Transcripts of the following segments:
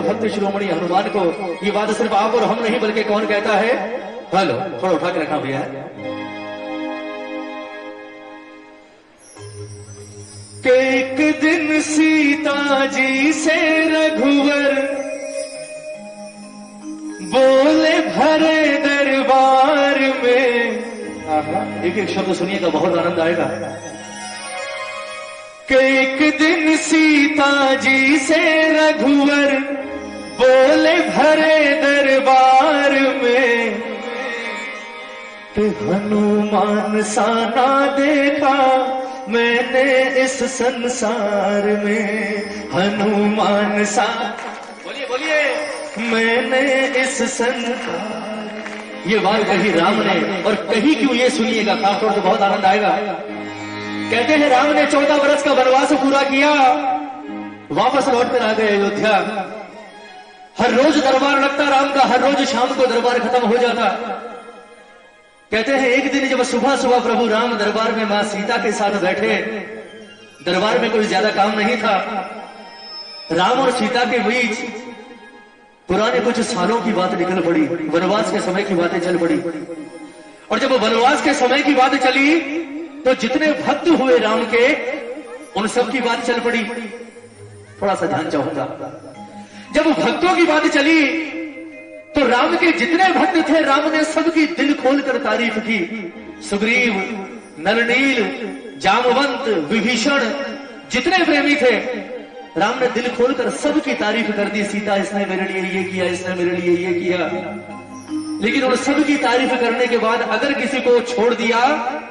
भक्त शिरोमणि हनुमान को ये बात सिर्फ आप और हम नहीं बल्कि कौन कहता है? हेलो, थोड़ा उठा के रखा भैया। कि एक दिन सीता जी से रघुवर बोले भरे दरबार में। एक एक शब्द सुनिएगा, बहुत आनंद आएगा। कि एक दिन सीता जी से रघुवर बोले भरे दरबार में कि हनुमान सा ना देखा मैंने इस संसार में, हनुमान सा, बोलिए बोलिए, मैंने इस संसार। ये बात कही राम ने, और कही क्यों ये सुनिएगा, खासतौर से बहुत आनंद आएगा। कहते हैं राम ने 14 वर्ष का वनवास पूरा किया, वापस लौट कर आ गए अयोध्या। हर रोज दरबार लगता राम का, हर रोज शाम को दरबार खत्म हो जाता। कहते हैं एक दिन जब सुबह सुबह प्रभु राम दरबार में मां सीता के साथ बैठे, दरबार में कोई ज्यादा काम नहीं था। राम और सीता के बीच पुराने कुछ सालों की बात निकल पड़ी, वनवास के समय की बातें चल पड़ी। और जब वनवास के समय की बात चली तो जितने भक्त हुए राम के, उन सब की बात चल पड़ी। थोड़ा सा ध्यान चाहूंगा। जब भक्तों की बात चली तो राम के जितने भक्त थे, राम ने सबकी दिल खोलकर तारीफ की। सुग्रीव, नलनील, जामवंत, विभीषण, जितने प्रेमी थे, राम ने दिल खोलकर सबकी तारीफ कर दी। सीता, इसने मेरे लिए ये किया, इसने मेरे लिए ये किया। लेकिन उन सबकी तारीफ करने के बाद अगर किसी को छोड़ दिया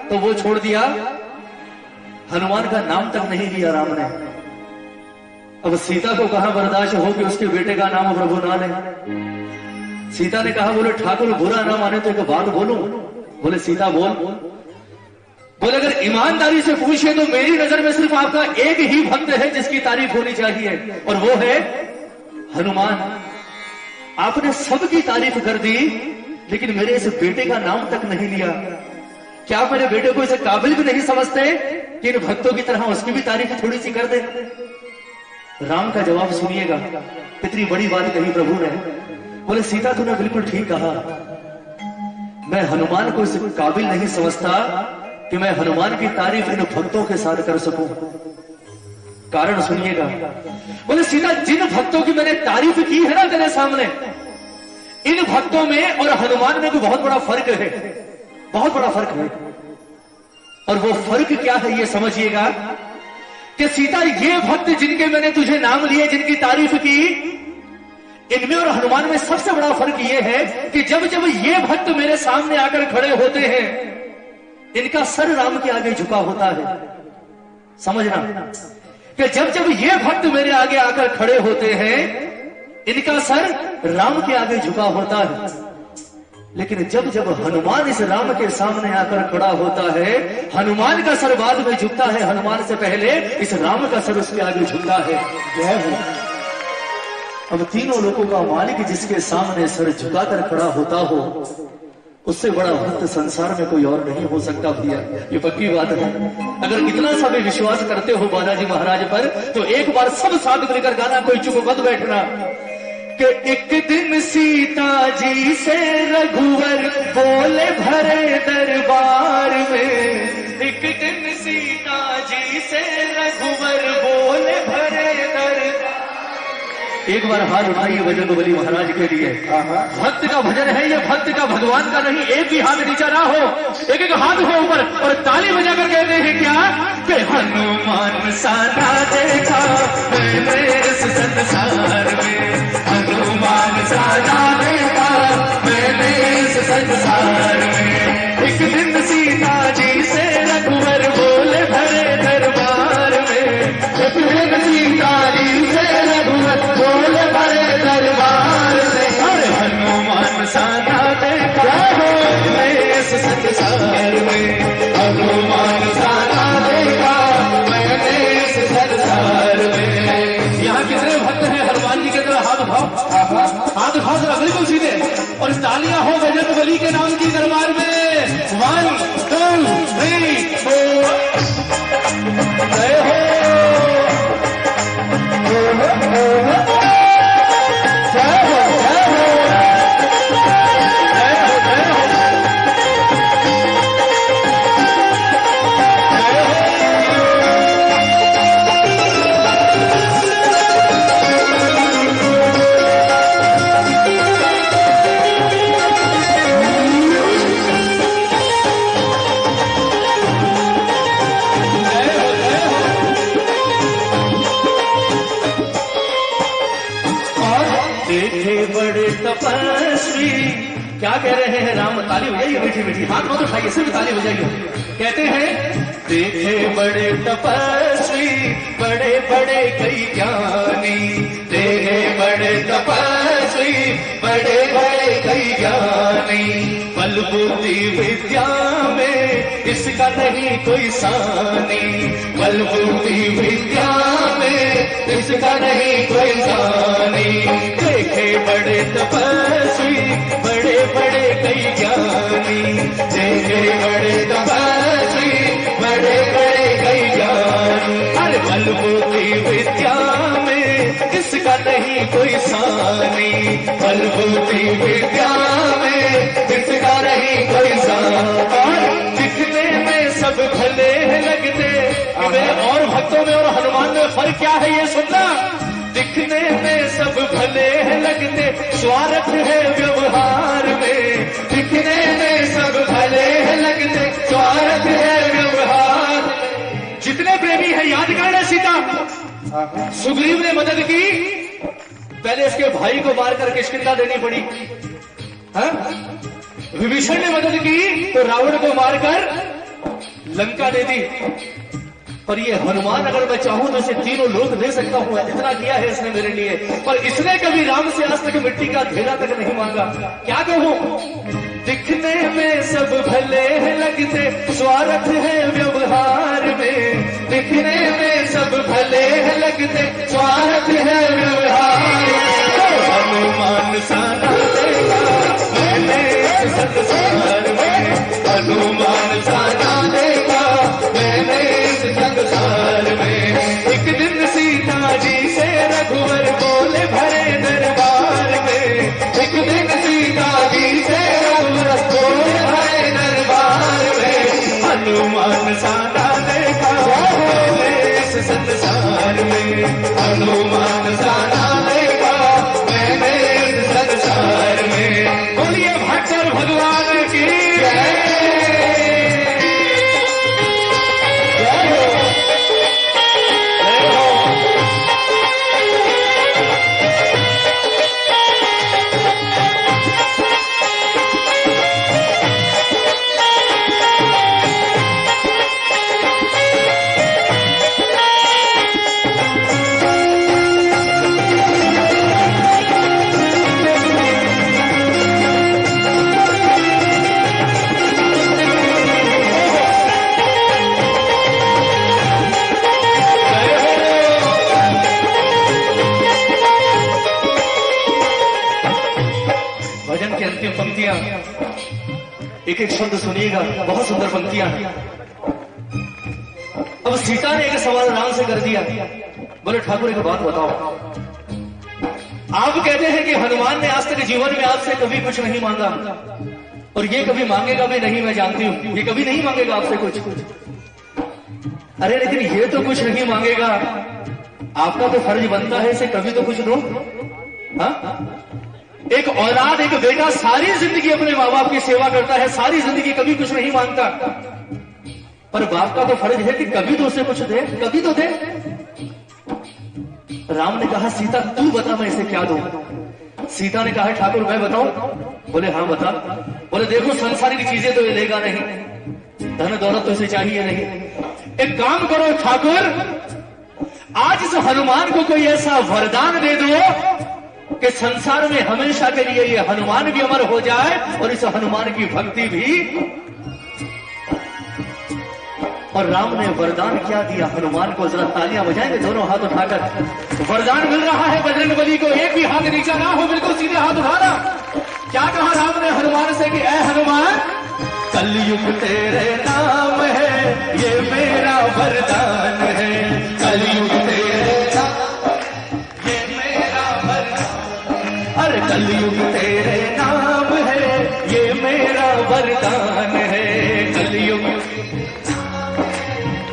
तो वो छोड़ दिया, हनुमान का नाम तक नहीं लिया राम ने। अब सीता को कहां बर्दाश्त हो कि उसके बेटे का नाम प्रभु ना ले। सीता ने कहा, बोले ठाकुर बुरा ना माने तो एक बात बोलूं। बोले सीता बोल। बोले अगर ईमानदारी से पूछे तो मेरी नजर में सिर्फ आपका एक ही भक्त है जिसकी तारीफ होनी चाहिए, और वो है हनुमान। आपने सबकी तारीफ कर दी लेकिन मेरे इस बेटे का नाम तक नहीं लिया। क्या आप मेरे बेटे को इसे काबिल भी नहीं समझते कि इन भक्तों की तरह उसकी भी तारीफ थोड़ी सी कर दे? राम का जवाब सुनिएगा, कितनी बड़ी बात कही प्रभु ने। बोले सीता, तूने बिल्कुल ठीक कहा। मैं हनुमान को इस काबिल नहीं समझता कि मैं हनुमान की तारीफ इन भक्तों के साथ कर सकूं। कारण सुनिएगा। बोले सीता, जिन भक्तों की मैंने तारीफ की है ना तेरे सामने, इन भक्तों में और हनुमान में भी बहुत बड़ा फर्क है, बहुत बड़ा फर्क है। और वो फर्क क्या है ये समझिएगा कि सीता, ये भक्त जिनके मैंने तुझे नाम लिए, जिनकी तारीफ की, इनमें और हनुमान में सबसे बड़ा फर्क यह है कि जब जब ये भक्त मेरे सामने आकर खड़े होते हैं, इनका सर राम के आगे झुका होता है। समझना कि जब जब ये भक्त मेरे आगे आकर खड़े होते हैं, इनका सर राम के आगे झुका होता है। लेकिन जब जब हनुमान इस राम के सामने आकर खड़ा होता है, हनुमान का सर बाद में झुकता है, हनुमान से पहले इस राम का सर उसके आगे झुकता है। जय हो। अब तीनों लोगों का मालिक जिसके सामने सर झुकाकर खड़ा होता हो, उससे बड़ा भक्त संसार में कोई और नहीं हो सकता भैया, ये पक्की बात है। अगर इतना सा भी विश्वास करते हो बालाजी महाराज पर, तो एक बार सब साथ मिलकर गाना, कोई चुप मत बैठना। कि एक दिन सीता जी से रघुवर बोले भरे दरबार में, एक दिन सीता जी से रघुवर बोले भरे दरबार। एक बार हाथ उठाइए बजरंगबली महाराज के लिए। भक्त का भजन है ये, भक्त का भगवान का नहीं। एक भी हाथ नीचा ना हो, एक एक हाथ हो ऊपर, और ताली बजाकर कहते हैं क्या कि हनुमान साना देखा मैंने इस संसार में, हनुमान साना देखा मैंने इस संसार में। एक दिन सीता जी से रघुवर बोले भरे दरबार में, एक दिन सीता जी से रघुवर बोले भरे दरबार में। अरे हनुमान साना देखा मैंने इस संसार में, हनुमान साना देखा मैंने इस संसार में। यहाँ कितने भक्त हैं हनुमान जी के तरह? हाथ उठाओ जरा, बिल्कुल सीधे, और तालियां हो बजरंगबली के नाम की दरबार में। 1 2 3 4 जय हो। क्या कह रहे हैं राम? ताली हो जाइए मीठी मीठी, हाथ मत उठाइए, सिर्फ ताली हो जाइए। कहते हैं देखे बड़े तपस्वी बड़े बड़े कई ज्ञानी, देखे बड़े तपस्वी बड़े बड़े कई ज्ञानी, बल बुद्धि विद्या में इसका नहीं कोई सानी, बल बुद्धि विद्या में इसका नहीं कोई सानी। देखे बड़े तपस्वी बड़े बड़े कई ज्ञानी, देखे बड़े तपस्वी बड़े बड़े कई ज्ञानी, हर बल बुद्धि विद्या में इसका नहीं कोई सानी, बल बुद्धि विद्या में इसका नहीं कोई सानी। दिखने में सब भले लगते, मेरे और भक्तों में और हनुमान में फर्क क्या है ये सुनना। दिखने में सब भले लगते, स्वार्थ है व्यवहार में, दिखने में सब भले लगते, स्वार्थ है व्यवहार। जितने प्रेमी है याद करना, सीता सुग्रीव ने मदद की, पहले इसके भाई को मारकर किष्किंधा देनी पड़ी। विभीषण ने मदद की तो रावण को मारकर लंका दे दी। पर ये हनुमान अगर मैं चाहूं तो इसे तीनों लोक दे सकता हूं, इतना किया है इसने मेरे लिए। पर इसने कभी राम से आज तक मिट्टी का ढेला तक नहीं मांगा। क्या कहूं? दिखने में सब भले लगते, स्वार्थ है व्यवहार में, दिखने में सब भले लगते, स्वार्थ है व्यवहार। हनुमान साना देगा मैंने संसार में, हनुमान साना देगा मैंने संसार में। एक दिन सीता जी से रघुवर बोले भरे दरबार में, एक दिन सीता जी से रघुवर बोले भरे दरबार में, हनुमान साना देखा मैंने इस संसार में, हनुमान साना देखा मैंने इस संसार में। बोलिए भट्टर भगवान की पंक्तियां, एक एक शब्द सुनिएगा, बहुत सुंदर पंक्तियां हैं। अब सीता ने एक सवाल राम से कर दिया, बोले ठाकुर एक बात बताओ, आप कहते हैं कि हनुमान ने आज तक जीवन में आपसे कभी कुछ नहीं मांगा और ये कभी मांगेगा भी नहीं, मैं जानती हूं ये कभी नहीं मांगेगा आपसे कुछ। अरे लेकिन ये तो कुछ नहीं मांगेगा, आपका तो फर्ज बनता है इसे कभी तो कुछ दो। हाँ, एक औलाद एक बेटा सारी जिंदगी अपने माँ बाप की सेवा करता है, सारी जिंदगी कभी कुछ नहीं मांगता, पर बाप का तो फर्ज है कि कभी तो उसे कुछ दे, कभी तो दे। राम ने कहा सीता तू बता मैं इसे क्या दूं। सीता ने कहा ठाकुर मैं बताऊं? बोले हाँ बता। बोले देखो संसारिक चीजें तो ये लेगा नहीं, धन दौलत तो इसे चाहिए नहीं, एक काम करो ठाकुर आज इस हनुमान को कोई ऐसा वरदान दे दो कि संसार में हमेशा के लिए ये हनुमान भी अमर हो जाए और इस हनुमान की भक्ति भी। और राम ने वरदान क्या दिया हनुमान को, जरा तालियां बजाएंगे दोनों हाथ उठाकर। वरदान मिल रहा है बजरंगबली को, एक भी हाथ नीचा ना हो, बिल्कुल सीधे हाथ उठाना। क्या कहा राम ने हनुमान से कि ऐ हनुमान कलयुग तेरे नाम है ये मेरा वरदान है, कलयुग तेरे कलयुग तेरे नाम है ये मेरा वरदान है, कलयुग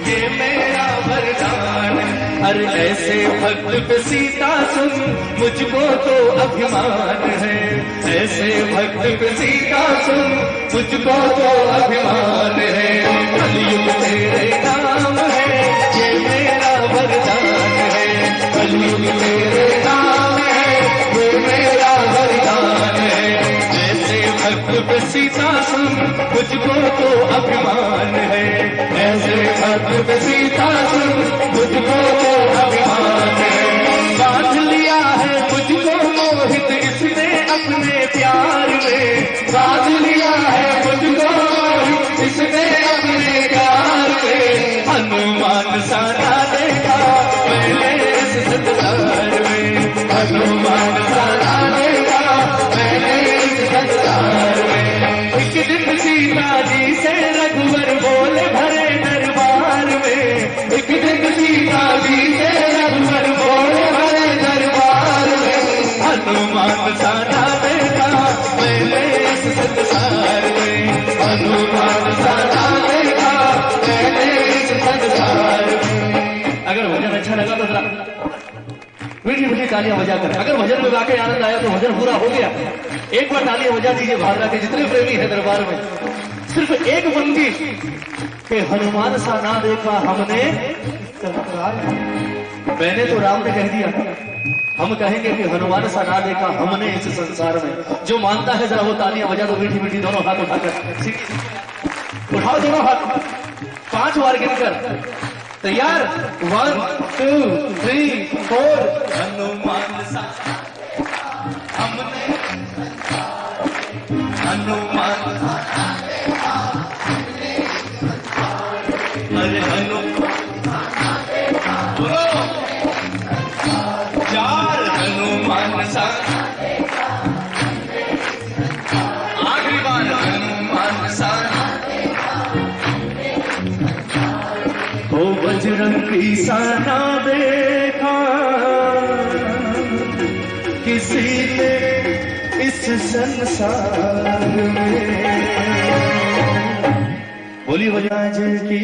ये मेरा वरदान। हर ऐसे भक्त पे सीता सुन मुझको तो अभिमान है, ऐसे भक्त पे सीता सुन मुझको तो अभिमान है, कलयुग तेरे नाम है ये मेरा वरदान है, कलयुग तेरे नाम है ये मेरा वरदान है। ऐसे भक्त पे सीता सुन, मुझको तो अभिमान है। ऐसे खत पे सीता सुन, मुझको तो अभिमान है। बांध लिया है मुझको मोहित इसने अपने प्यार में, बांध लिया है मुझको मोहित इसने अपने प्यार में। हनुमान सा ना देखा मैंने इस संसार में, हनुमान सा ना देखा मैंने इस संसार में। एक दिन सीता जी से रघुवर बोले भरे दरबार में, एक दिन सीता जी से रघुवर बोले भरे दरबार में। हनुमान सा ना देखा मैंने इस संसार में, हनुमान सा ना देखा मैंने इस संसार में। अगर भजन अच्छा लगा तो जरा मीठी मीठी तालियां बजा कर, अगर भजन में वाकई आनंद आया तो भजन पूरा हो गया। एक बार तालियां बजा दीजिए भावना के जितने प्रेमी है दरबार में। सिर्फ एक पंक्ति कि हनुमान सा ना देखा हमने, मैंने तो राम ने कह दिया, हम कहेंगे कि हनुमान सा ना देखा हमने इस संसार में। जो मानता है जरा वो तालियां बजा दो मीठी मीठी, दोनों हाथ उठाकर, उठाओ दोनों हाथ 5 बार गिनकर। तैयार 1 2 3 4। हनुमान सा हमने, हनुमान अरे बोलो 4। हनुमान सा आखिरी बार, हनुमान सा ओ बजरंगी सा ना देखा किसी ने इस संसार में। बोली बजाज की